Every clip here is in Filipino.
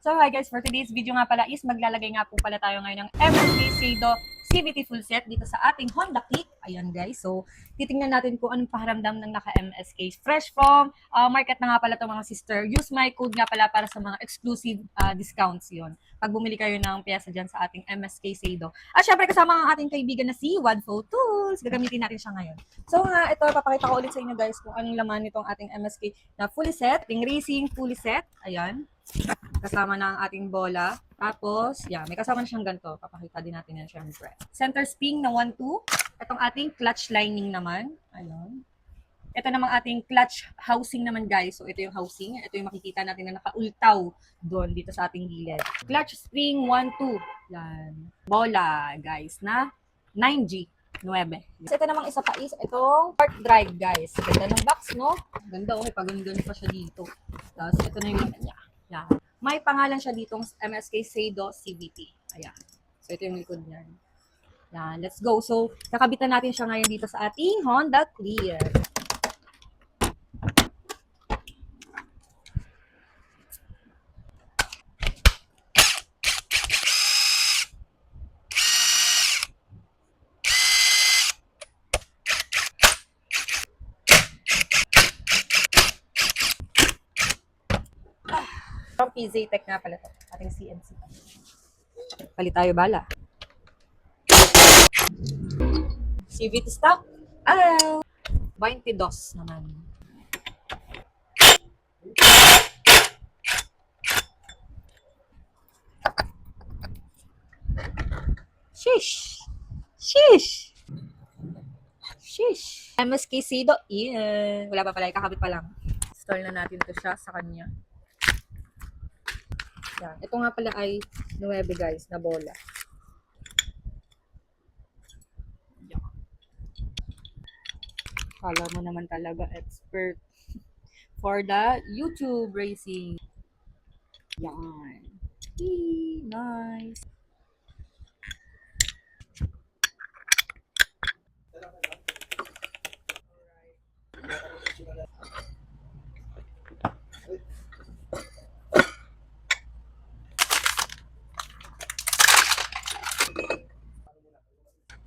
So hi guys, for today's video nga pala is maglalagay nga po pala tayo ngayon ng MSK Sado CVT full set dito sa ating Honda Click. Ayan guys, so titingnan natin kung anong paharamdam ng naka-MSK. Fresh from market na nga pala itong mga sister. Use my code nga pala para sa mga exclusive discounts yon. Pag bumili kayo ng pyesa dyan sa ating MSK Sado. At syempre kasama ang ating kaibigan na si Wadfo Tools. Gagamitin natin siya ngayon. So nga, ito papakita ko ulit sa inyo guys kung anong laman nitong ating MSK na fully set. Ting racing fully set. Ayan. Kasama na ang ating bola. Tapos, yeah, may kasama na siyang ganito. Papakita din natin yan, syempre. Center spring na 1-2. Itong ating clutch lining naman. Ayun. Ito namang ating clutch housing naman, guys. So, ito yung housing. Ito yung makikita natin na nakaultaw doon dito sa ating gilid. Clutch spring 1-2. Yan. Bola, guys, na 9G. 9. So, ito namang isa pa is itong park drive, guys. Ganda ng box, no? Ganda, oh. Paganda pa siya dito. Tapos, ito na yung laman niya. Yan. May pangalan siya ditong MSK Sado CVT. Ayan. So, ito yung likod niyan. Yan. Let's go. So, kakabitan natin siya ngayon dito sa ating Honda Clear. From PZ Tech nga pala ito. Ating CNC. Palit tayo bala. CVT stock. 22 naman. Shish! Shish! Shish! MSK Sado. Yeah. Wala pa pala. Kakabit pa lang. Install na natin ito siya sa kanya. Yan. Ito nga pala ay 9 guys na bola. Yan. Kala mo naman talaga expert for the YouTube racing. Yan. Eee, nice.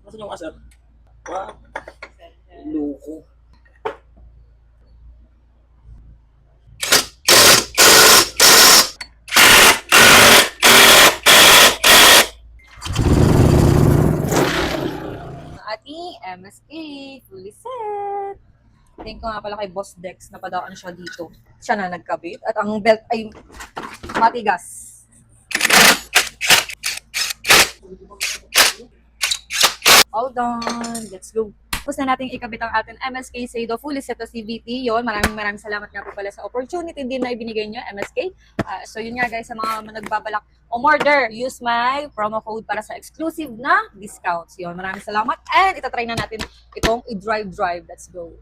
Nasaan yung asap? Wow. Loko. Ating MSK fully set. Tingin ko nga pala kay Boss Dex na padaan siya dito. Siya na nagkabit. At ang belt ay matigas. All done. Let's go. Tapos na natin ikabit ang ating MSK Sado fully set to CVT. Yon, maraming salamat nga po pala sa opportunity din na ibinigay niyo, MSK. So yun nga guys, sa mga nagbabalak umorder, use my promo code para sa exclusive na discounts. Yon, maraming salamat. And itatry na natin itong i-drive. Let's go.